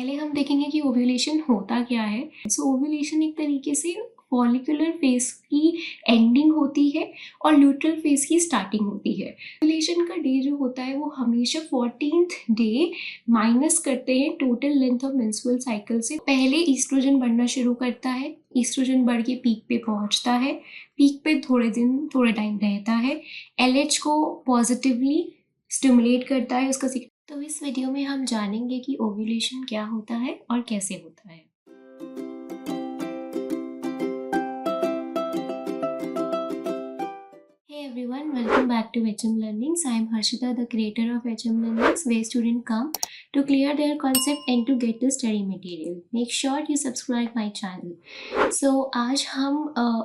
पहले हम देखेंगे कि ओव्यूलेशन होता क्या है। ओव्यूलेशन एक तरीके से फॉलिकुलर फेज की एंडिंग होती है और ल्यूट्रल फेज की स्टार्टिंग होती है। ओव्यूलेशन का डे जो होता है वो हमेशा 14th डे माइनस करते हैं total length of menstrual cycle से। पहले ईस्ट्रोजन बढ़ना शुरू करता है, ईस्ट्रोजन बढ़ के पीक पे पहुंचता है, पीक पे थोड़े टाइम रहता है, एलएच को पॉजिटिवली स्टिमुलेट करता है उसका। तो इस वीडियो में हम जानेंगे कि ओव्यूलेशन क्या होता है और कैसे होता है। Hey everyone, welcome back to HM Learnings. I am Harshita, the creator of HM Learnings, where students come to clear their concept and to get the study material. Make sure you subscribe my channel. So आज हम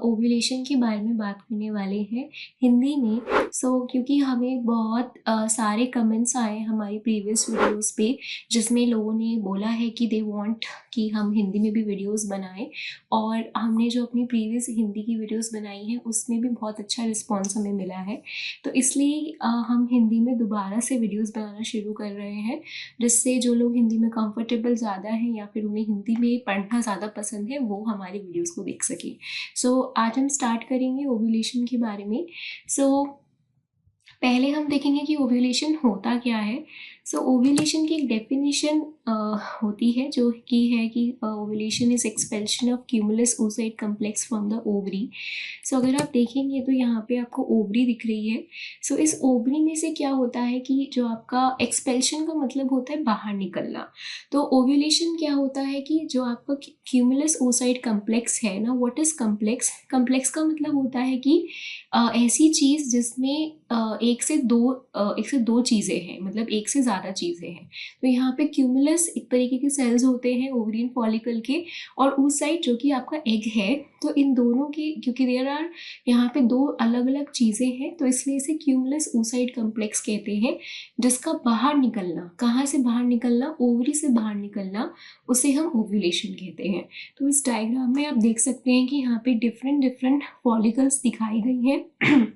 ovulation के बारे में बात करने वाले हैं हिंदी में। क्योंकि हमें बहुत सारे कमेंट्स आए हमारी प्रीवियस वीडियोस पे जिसमें लोगों ने बोला है कि दे वांट कि हम हिंदी में भी वीडियोस बनाएं, और हमने जो अपनी प्रीवियस हिंदी की वीडियोस बनाई हैं उसमें भी बहुत अच्छा रिस्पॉन्स हमें मिला है। तो इसलिए हम हिंदी में दोबारा से वीडियोस बनाना शुरू कर रहे हैं, जिससे जो लोग हिंदी में कंफर्टेबल ज़्यादा हैं या फिर उन्हें हिंदी में पढ़ना ज़्यादा पसंद है वो हमारी वीडियोस को देख सकें। आज हम स्टार्ट करेंगे ओव्यूलेशन के बारे में। पहले हम देखेंगे कि ओव्यूलेशन होता क्या है। ओव्यूलेशन की एक डेफिनेशन होती है जो कि है कि ovulation is expulsion of cumulus oocyte complex from the ovary. अगर आप देखेंगे तो यहाँ पे आपको ओवरी दिख रही है। इस ओवरी में से क्या होता है कि जो आपका एक्सपेल्शन का मतलब होता है बाहर निकलना, तो ओव्यूलेशन क्या होता है कि जो आपका क्यूमुलस oocyte कम्प्लेक्स है ना, व्हाट इज कम्प्लेक्स? कम्प्लेक्स का मतलब होता है कि ऐसी चीज़ जिसमें एक से दो चीज़ें हैं, मतलब एक से ज़्यादा चीज़ें हैं। तो यहाँ पे क्यूमुलस एक तरीके के सेल्स होते हैं ओवरियन फॉलिकल के, और oocyte जो कि आपका एग है। तो इन दोनों की, क्योंकि देयर आर यहाँ पे दो अलग अलग चीज़ें हैं, तो इसलिए इसे क्यूमुलस oocyte कम्प्लेक्स कहते हैं। जिसका बाहर निकलना, कहाँ से बाहर निकलना? ओवरी से बाहर निकलना, उसे हम ओव्यूलेशन कहते हैं। तो इस डायग्राम में आप देख सकते हैं कि यहाँ पे डिफरेंट फॉलिकल्स दिखाई गई हैं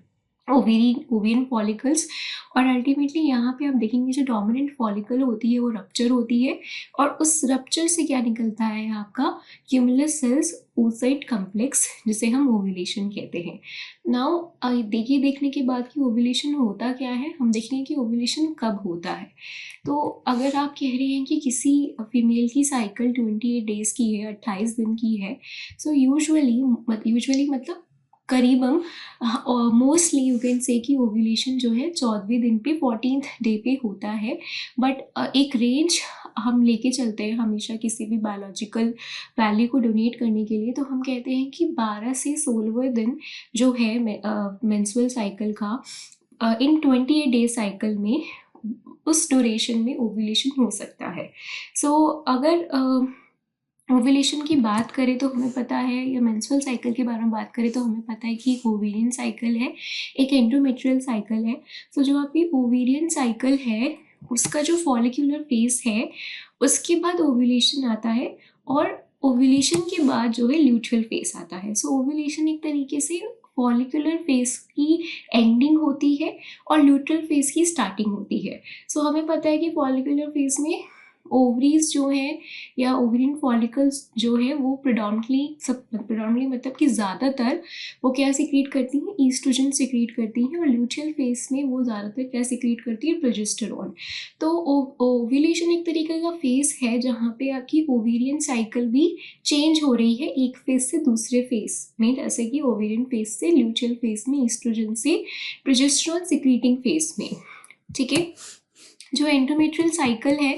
ओवेरियन फॉलिकल्स, और अल्टीमेटली यहाँ पे आप देखेंगे जो डोमिनेंट फॉलिकल होती है वो रप्चर होती है, और उस रप्चर से क्या निकलता है आपका क्यूमुलस सेल्स oocyte कम्प्लेक्स, जिसे हम ओव्यूलेशन कहते हैं। नाउ देखने के बाद कि ओव्यूलेशन होता क्या है, हम देखेंगे कि ओव्यूलेशन कब होता है। तो अगर आप कह रहे हैं कि किसी फीमेल की साइकिल 28 डेज की है, 28 दिन की है, यूजुअली मतलब करीबन मोस्टली यू कैन से कि ओव्यूलेशन जो है 14वें दिन पे 14th डे पे होता है। बट एक रेंज हम लेके चलते हैं हमेशा किसी भी बायोलॉजिकल वैल्यू को डोनेट करने के लिए, तो हम कहते हैं कि 12 से 16वें दिन जो है मेंस्ट्रुअल साइकिल का, इन 28 डे साइकिल में उस ड्यूरेशन में ओव्यूलेशन हो सकता है। अगर ओव्यूलेशन की बात करें तो हमें पता है, या मेंस्ट्रुअल साइकिल के बारे में बात करें तो हमें पता है कि एक ओवेरियन साइकिल है, एक एंडोमेट्रियल साइकिल है। जो आपकी ओवेरियन साइकिल है उसका जो फॉलिकुलर फेज है उसके बाद ओव्यूलेशन आता है, और ओव्यूलेशन के बाद जो है ल्यूट्रल फेज आता है। ओव्यूलेशन एक तरीके से फॉलिकुलर फेज की एंडिंग होती है और ल्यूट्रल फेज की स्टार्टिंग होती है। हमें पता है कि फॉलिकुलर फेज में ओवरीज जो है या ओवरियन फॉलिकल्स जो है वो प्रेडोमिनेटली मतलब कि ज़्यादातर वो क्या सिक्रीट करती हैं? ईस्ट्रोजन सिक्रीट करती हैं, और ल्यूट्रल फेज में वो ज़्यादातर क्या सिक्रीट करती है? प्रोजेस्टेरोन। तो ओव्यूलेशन एक तरीके का फेज है जहाँ पे आपकी ओवेरियन साइकिल भी चेंज हो रही है एक फेज से दूसरे फेज में, जैसे कि ओवेरियन फेज से ल्यूट्रल फेज में, ईस्ट्रोजन से प्रोजेस्टेरोन सिक्रीटिंग फेज में। ठीक है, जो एंडोमेट्रियल साइकिल है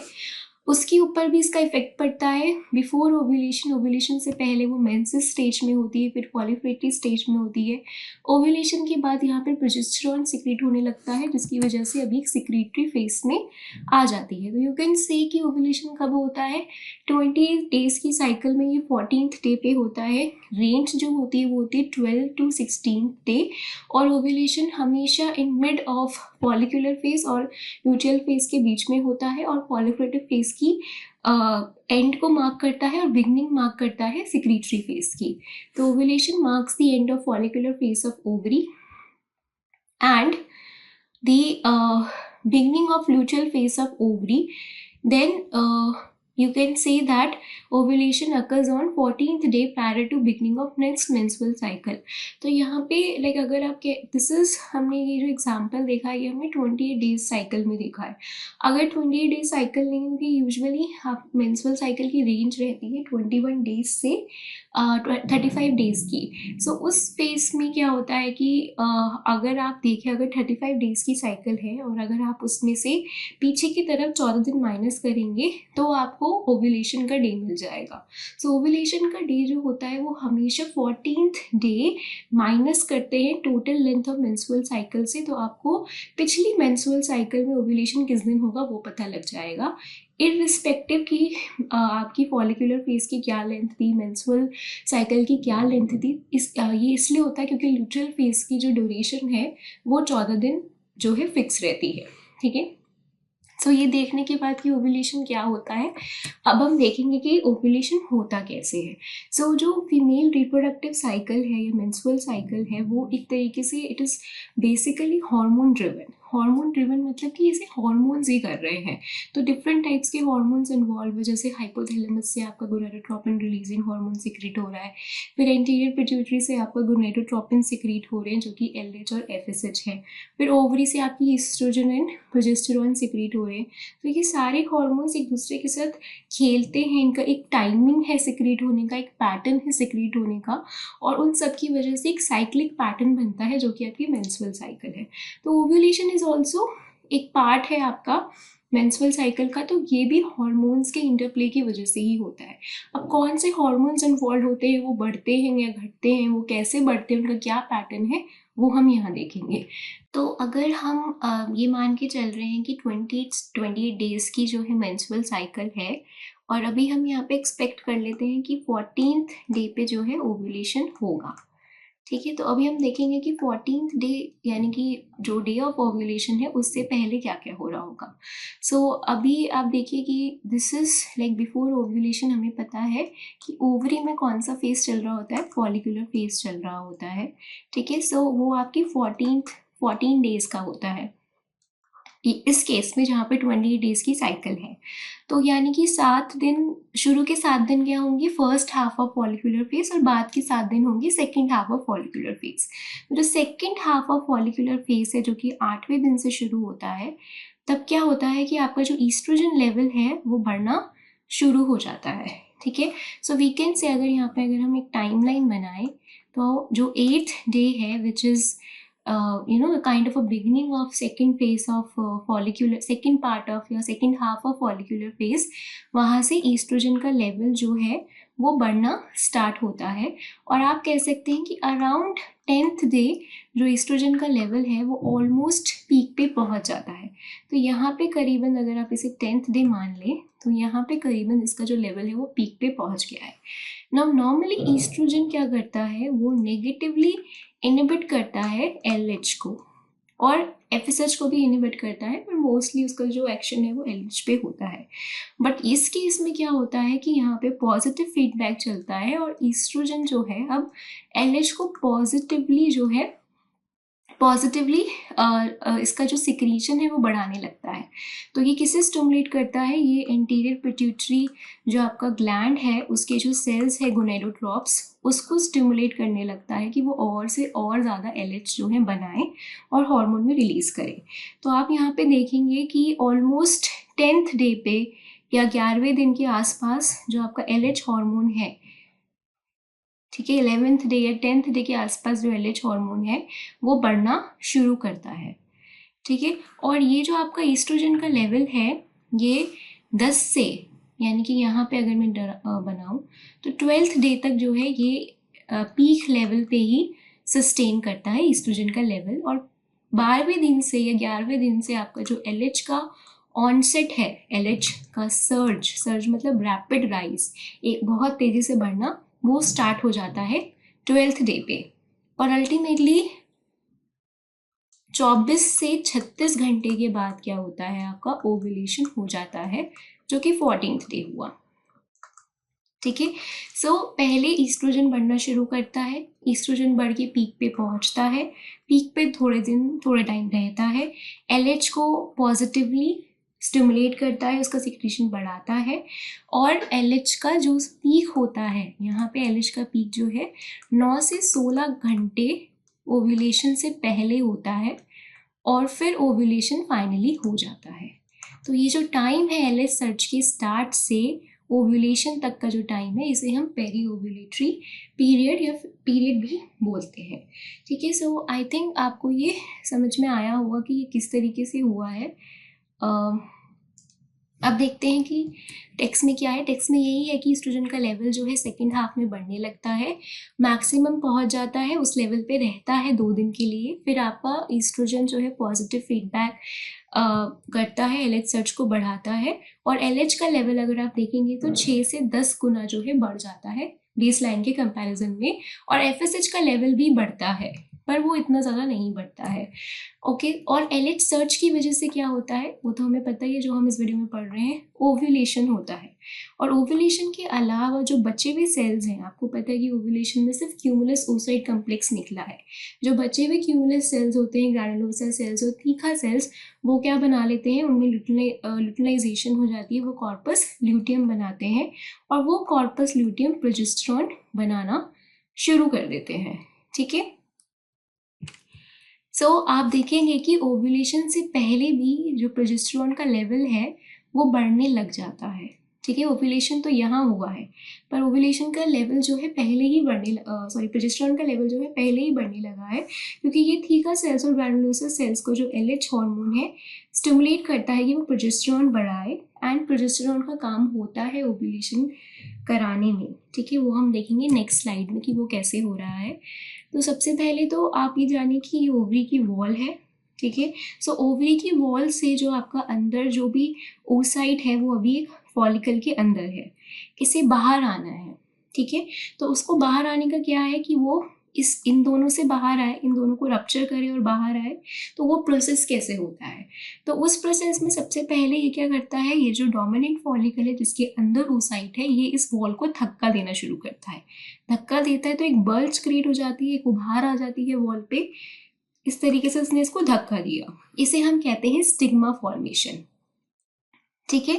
उसके ऊपर भी इसका इफेक्ट पड़ता है। बिफोर ओव्यूलेशन से पहले वो मेंसेस स्टेज में होती है, फिर पॉलीफ्रेटी स्टेज में होती है। ओव्यूलेशन के बाद यहाँ पर प्रोजेस्टेरोन सिक्रीट होने लगता है, जिसकी वजह से अभी एक सिक्रीटरी फेज में आ जाती है। तो यू कैन से कि ओव्यूलेशन कब होता है? 20 डेज की साइकिल में ये 14th डे पे होता है। रेंज जो होती है वो होती है 12 to 16 डे, और ओव्यूलेशन हमेशा in mid of follicular phase और ल्यूट्रल फेज के बीच में होता है, और पॉलीफ्रेटिव फेज की एंड को मार्क करता है और बिगनिंग मार्क करता है सिक्रीटरी फेज की। तो ovulation marks the end of follicular phase of ovary and the beginning of luteal phase of ovary. Then you can say that ovulation occurs on 14th day prior to beginning of next menstrual cycle. तो यहाँ पे like अगर आप this is हमने ये जो example देखा है ये हमने 28 डेज साइकिल में देखा है. अगर 28 डेज साइकिल नहीं होगी, यूजुअली आप मेंस्ट्रुअल साइकिल की रेंज रहती है 21 डेज से 35 डेज की. सो उस फेस में क्या होता है कि अगर आप देखें, अगर 35 डेज की साइकिल है और अगर आप उसमें से पीछे की तरफ 14 दिन माइनस करेंगे तो आपको ओव्यूलेशन का डे मिल जाएगा. सो ओव्यूलेशन का डे जो होता है वो हमेशा 14th डे माइनस करते हैं total length of menstrual cycle से. तो आपको पिछली मेंस्ट्रुअल साइकिल में ओव्यूलेशन किस दिन होगा वो पता लग जाएगा, इररिस्पेक्टिव कि आपकी फॉलिकुलर फेज की क्या लेंथ थी, मेंस्ट्रुअल साइकिल की क्या लेंथ थी. ये इसलिए होता है क्योंकि ल्यूट्रल फेज की जो ड्यूरेशन है वो 14 दिन जो है फिक्स रहती है. ठीक है. सो ये देखने के बाद कि ओव्यूलेशन क्या होता है, अब हम देखेंगे कि ओव्यूलेशन होता कैसे है. सो जो फीमेल रिप्रोडक्टिव साइकिल है या मेंस्ट्रुअल साइकिल है वो एक तरीके से it is basically hormone driven. Hormone driven मतलब कि इसे हार्मोन्स ही कर रहे हैं. तो डिफरेंट टाइप्स के हार्मोन्स इन्वॉल्व है, जैसे हाइपोथैलेमस से आपका गोनाडोट्रोपिन रिलीजिंग हार्मोन सिक्रीट हो रहा है, फिर एंटीरियर पिट्यूटरी से आपका गोनाडोट्रोपिन सिक्रीट हो रहे हैं जो कि LH और FSH है, फिर ओवरी से आपकी ईस्ट्रोजन एंड प्रोजेस्टेरोन सिक्रीट हो रहे हैं. तो ये सारे हार्मोन्स एक दूसरे के साथ खेलते हैं, इनका एक टाइमिंग है सिक्रीट होने का, एक पैटर्न है सिक्रीट होने का, और उन सब की वजह से एक साइक्लिक पैटर्न बनता है जो कि आपकी मेंस्ट्रुअल साइकिल है. तो ओव्यूलेशन इज ऑल्सो एक पार्ट है आपका मेंस्ट्रुअल साइकिल का. तो ये भी हार्मोन्स के इंटरप्ले की वजह से ही होता है. अब कौन से हार्मोन्स इन्वॉल्व होते हैं, वो बढ़ते हैं या घटते हैं, वो कैसे बढ़ते हैं, उनका क्या पैटर्न है, वो हम यहाँ देखेंगे. तो अगर हम ये मान के चल रहे हैं कि 28 डेज की जो है मेंस्ट्रुअल साइकिल है और अभी हम यहाँ पे एक्सपेक्ट कर लेते हैं कि 14th डे पे जो है ओव्यूलेशन होगा. ठीक है. तो अभी हम देखेंगे कि 14th डे यानी कि जो डे ऑफ ओव्यूलेशन है उससे पहले क्या क्या हो रहा होगा. सो अभी आप देखिए कि this is like before ovulation हमें पता है कि ओवरी में कौन सा फेज चल रहा होता है, फॉलिकुलर फेज चल रहा होता है. ठीक है. सो वो आपकी 14 डेज का होता है इस केस में जहाँ पे 28 डेज की साइकिल है. तो यानी कि 7 दिन, शुरू के 7 दिन क्या होंगे, first half of follicular phase, और बाद के 7 दिन होंगी second half of follicular phase. जो second half of follicular phase है जो कि 8वें दिन से शुरू होता है, तब क्या होता है कि आपका जो ईस्ट्रोजन लेवल है वो बढ़ना शुरू हो जाता है. ठीक है. सो वी कैन से अगर यहाँ पे अगर हम एक टाइमलाइन बनाएं तो जो 8th डे है which is a kind of a beginning of second phase of follicular, second part of या second half of follicular phase, वहाँ से ईस्ट्रोजन का लेवल जो है वो बढ़ना स्टार्ट होता है. और आप कह सकते हैं कि अराउंड 10th डे जो ईस्ट्रोजन का लेवल है वो ऑलमोस्ट पीक पे पहुँच जाता है. तो यहाँ पे करीबन अगर आप इसे 10th डे मान लें तो यहाँ पे करीबन इसका जो लेवल है वो पीक पे पहुँच गया है. नाउ नॉर्मली ईस्ट्रोजन क्या करता है, वो नेगेटिवली इनहिबिट करता है LH को और FSH को भी इनहिबिट करता है, पर मोस्टली उसका जो एक्शन है वो LH पे होता है. बट इस केस में क्या होता है कि यहाँ पे पॉजिटिव फीडबैक चलता है और ईस्ट्रोजन जो है अब LH को पॉजिटिवली इसका जो सिक्रीशन है वो बढ़ाने लगता है. तो ये किसे स्टिमुलेट करता है, ये एंटीरियर पिट्यूटरी जो आपका ग्लैंड है उसके जो सेल्स है गोनेडोट्रॉप्स, उसको स्टिमुलेट करने लगता है कि वो और से और ज़्यादा LH जो है बनाए और हार्मोन में रिलीज़ करे. तो आप यहाँ पे देखेंगे कि ऑलमोस्ट 10th डे पे या 11वें दिन के आसपास जो आपका LH हार्मोन है, ठीक है, 11th डे या 10th डे के आसपास जो LH हार्मोन है वो बढ़ना शुरू करता है. ठीक है. और ये जो आपका ईस्ट्रोजन का लेवल है ये 10 से, यानी कि यहाँ पे अगर मैं बनाऊँ तो 12th डे तक जो है ये पीक लेवल पे ही सस्टेन करता है ईस्ट्रोजन का लेवल. और 12वें दिन से या 11वें दिन से आपका जो LH का ऑनसेट है, LH का सर्ज मतलब रैपिड राइज, एक बहुत तेज़ी से बढ़ना, वो स्टार्ट हो जाता है 12th डे पे. और अल्टीमेटली 24 से 36 घंटे के बाद क्या होता है, आपका ओव्यूलेशन हो जाता है जो कि 14th डे हुआ. ठीक है. सो पहले ईस्ट्रोजन बढ़ना शुरू करता है, ईस्ट्रोजन बढ़ के पीक पे पहुंचता है, पीक पे थोड़े टाइम रहता है, LH को पॉजिटिवली स्टिमुलेट करता है, उसका सिक्रीशन बढ़ाता है। और एलएच का जो पीक होता है, यहाँ पे एलएच का पीक जो है 9 से 16 घंटे ओव्यूलेशन से पहले होता है और फिर ओव्यूलेशन फाइनली हो जाता है। तो ये जो टाइम है एलएच सर्ज के स्टार्ट से ओव्यूलेशन तक का जो टाइम है, इसे हम पेरी ओव्यूलेटरी पीरियड या पीरियड भी बोलते हैं। ठीक है, सो आई थिंक आपको ये समझ में आया होगा कि ये किस तरीके से हुआ है। अब देखते हैं कि टेक्स्ट में क्या है। टेक्स्ट में यही है कि ईस्ट्रोजन का लेवल जो है सेकेंड हाफ में बढ़ने लगता है, मैक्सिमम पहुंच जाता है, उस लेवल पे रहता है 2 दिन के लिए। फिर आपका ईस्ट्रोजन जो है पॉजिटिव फीडबैक करता है, एलएच सर्च को बढ़ाता है और एलएच का लेवल अगर आप देखेंगे तो 6 से 10 गुना जो है बढ़ जाता है बेस लाइन के कंपैरिजन में। और एफएसएच का लेवल भी बढ़ता है पर वो इतना ज़्यादा नहीं बढ़ता है। ओके, और एलएच सर्च की वजह से क्या होता है वो तो हमें पता ही है, जो हम इस वीडियो में पढ़ रहे हैं, ओव्यूलेशन होता है। और ओव्यूलेशन के अलावा जो बचे हुए सेल्स हैं, आपको पता है कि ओव्यूलेशन में सिर्फ क्यूमुलस oocyte कम्प्लेक्स निकला है। जो बचे हुए क्यूमुलस सेल्स होते हैं, ग्रैनुलोसा सेल्स और थीका सेल्स, वो क्या बना लेते हैं, उनमें ल्यूटिनाइजेशन हो जाती है, वो कॉर्पस ल्यूटियम बनाते हैं और वो कॉर्पस ल्यूटियम प्रोजेस्टेरॉन बनाना शुरू कर देते हैं। ठीक है, सो आप देखेंगे कि ओव्यूलेशन से पहले भी जो प्रोजेस्टेरॉन का लेवल है वो बढ़ने लग जाता है। ठीक है, ओव्यूलेशन तो यहाँ हुआ है पर ओव्यूलेशन का लेवल जो है पहले ही प्रोजेस्टेरॉन का लेवल जो है पहले ही बढ़ने लगा है, क्योंकि ये थीका सेल्स और ग्रैनुलोसा सेल्स को जो एलएच हार्मोन है स्टिमुलेट करता है कि वो प्रोजेस्टेरॉन बढ़ाए। एंड प्रोजेस्टेरॉन का काम होता है ओव्यूलेशन कराने में। ठीक है, वो हम देखेंगे नेक्स्ट स्लाइड में कि वो कैसे हो रहा है। तो सबसे पहले तो आप ये जानिए कि ये ओवरी की वॉल है। ठीक है, सो ओवरी की वॉल से जो आपका अंदर जो भी oocyte है वो अभी एक फॉलिकल के अंदर है, इसे बाहर आना है। ठीक है, तो उसको बाहर आने का क्या है कि वो इन दोनों से बाहर आए, इन दोनों को रप्चर करे और बाहर आए। तो वो प्रोसेस कैसे होता है, तो उस प्रोसेस में सबसे पहले ये क्या करता है, ये जो डोमिनेंट फॉलिकल है जिसके अंदर oocyte है, ये इस वॉल को धक्का देना शुरू करता है। धक्का देता है तो एक बल्ज क्रिएट हो जाती है, एक उभार आ जाती है वॉल पे। इस तरीके से उसने इसको धक्का दिया, इसे हम कहते हैं स्टिग्मा फॉर्मेशन। ठीक है,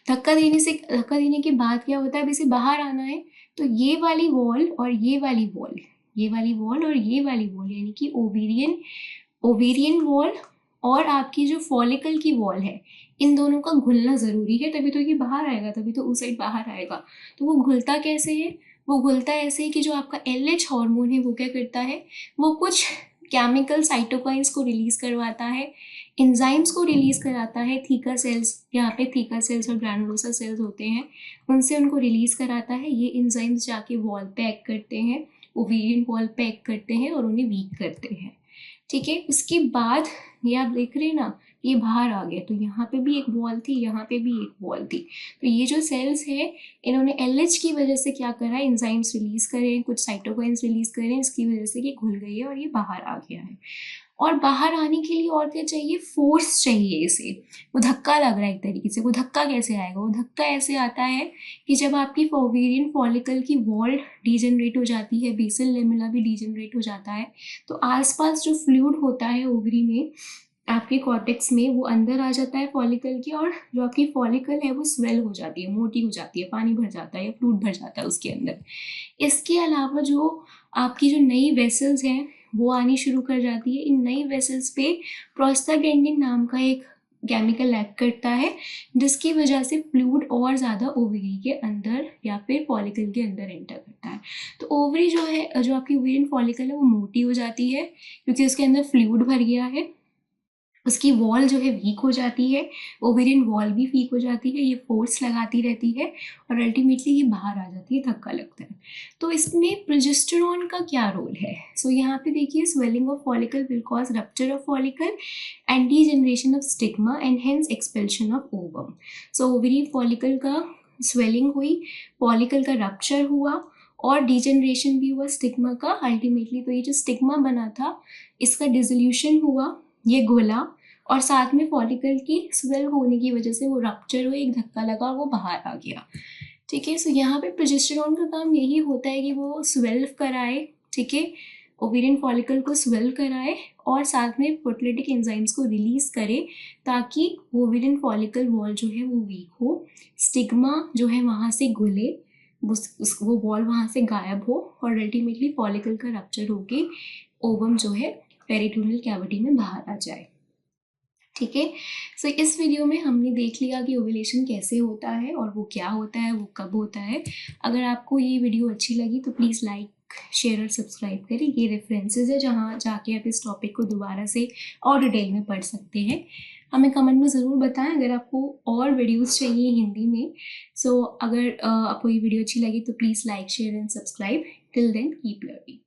धक्का देने के बाद क्या होता है, अब इसे बाहर आना है तो ये वाली वॉल और ये वाली वॉल, ये वाली वॉल और ये वाली वॉल, यानी कि ओवेरियन वॉल और आपकी जो फॉलिकल की वॉल है, इन दोनों का घुलना ज़रूरी है, तभी तो ये बाहर आएगा, तभी तो oocyte बाहर आएगा। तो वो घुलता कैसे है, वो घुलता ऐसे है कि जो आपका एलएच हार्मोन है वो क्या करता है, वो कुछ केमिकल साइटोकाइंस को रिलीज करवाता है, एंजाइम्स को रिलीज कराता है। थीका सेल्स, यहाँ पे थीका सेल्स और ग्रैनुलोसा सेल्स होते हैं, उनसे उनको रिलीज कराता है। ये एंजाइम्स जाके वॉल पे एक्ट करते हैं, ओवेरियन वॉल पे एक्ट करते हैं और उन्हें वीक करते हैं। ठीक है, उसके बाद ये आप देख रहे हैं ना, ये बाहर आ गया, तो यहाँ पे भी एक वॉल थी, यहाँ पे भी एक वॉल थी। तो ये जो सेल्स है इन्होंने एलएच की वजह से क्या करा, एंजाइम्स रिलीज करें, कुछ साइटोकाइंस रिलीज करें, इसकी वजह से ये घुल गई है और ये बाहर आ गया है। और बाहर आने के लिए और क्या चाहिए, फोर्स चाहिए इसे। वो धक्का लग रहा है एक तरीके से। वो धक्का कैसे आएगा, वो धक्का ऐसे आता है कि जब आपकी ओवेरियन फॉलिकल की वॉल डीजनरेट हो जाती है, बेसल लेमेला भी डीजनरेट हो जाता है, तो आसपास जो फ्लूइड होता है ओवरी में, आपके कॉर्टेक्स में, वो अंदर आ जाता है फॉलिकल के, और जो आपकी फॉलिकल है वो स्वेल हो जाती है, मोटी हो जाती है, पानी भर जाता है या फ्लूइड भर जाता है उसके अंदर। इसके अलावा जो आपकी जो नई वेसल्स हैं वो आनी शुरू कर जाती है। इन नई वेसल्स पे प्रोस्टाग्लैंडिन नाम का एक केमिकल एक्ट करता है, जिसकी वजह से फ्लूइड और ज़्यादा ओवरी के अंदर या फिर फॉलिकल के अंदर एंटर करता है। तो ओवरी जो है, जो आपकी ओवेरियन फॉलिकल है, वो मोटी हो जाती है क्योंकि उसके अंदर फ्लूइड भर गया है। उसकी वॉल जो है वीक हो जाती है, ओवेरियन वॉल भी वीक हो जाती है, ये फोर्स लगाती रहती है और अल्टीमेटली ये बाहर आ जाती है, धक्का लगता है। तो इसमें प्रोजेस्टेरॉन का क्या रोल है, सो यहाँ पे देखिए, swelling of follicle will cause rupture of follicle and degeneration of stigma and hence expulsion of ovum. So ovarian follicle का स्वेलिंग हुई, फॉलिकल का रप्चर हुआ और डीजनरेशन भी हुआ स्टिग्मा का। अल्टीमेटली तो ये जो स्टिग्मा बना था इसका डिसोल्यूशन हुआ, ये घुला और साथ में फॉलिकल की स्वेल होने की वजह से वो रप्चर हुआ, एक धक्का लगा और वो बाहर आ गया। ठीक है, सो यहाँ पे प्रोजेस्टेरॉन का काम यही होता है कि वो स्वेल कराए, ठीक है, ओवेरियन फॉलिकल को स्वेल कराए और साथ में प्रोटीलिटिक एंजाइम्स को रिलीज करे ताकि ओवेरियन फॉलिकल वॉल जो है वो वीक हो, स्टिग्मा जो है वहाँ से घुले, वो वॉल वहाँ से गायब हो और अल्टीमेटली फॉलिकल का रप्चर होके ओवम जो है पेरिटोनियल कैविटी में बाहर आ जाए। ठीक है, सो इस वीडियो में हमने देख लिया कि ओव्यूलेशन कैसे होता है और वो क्या होता है, वो कब होता है। अगर आपको ये वीडियो अच्छी लगी तो प्लीज़ लाइक, शेयर और सब्सक्राइब करें। ये रेफरेंसेस है जहाँ जाके आप इस टॉपिक को दोबारा से और डिटेल में पढ़ सकते हैं। हमें कमेंट में ज़रूर बताएं अगर आपको और वीडियोस चाहिए हिंदी में। सो अगर आपको ये वीडियो अच्छी लगी तो please like, share and subscribe. Till then keep learning.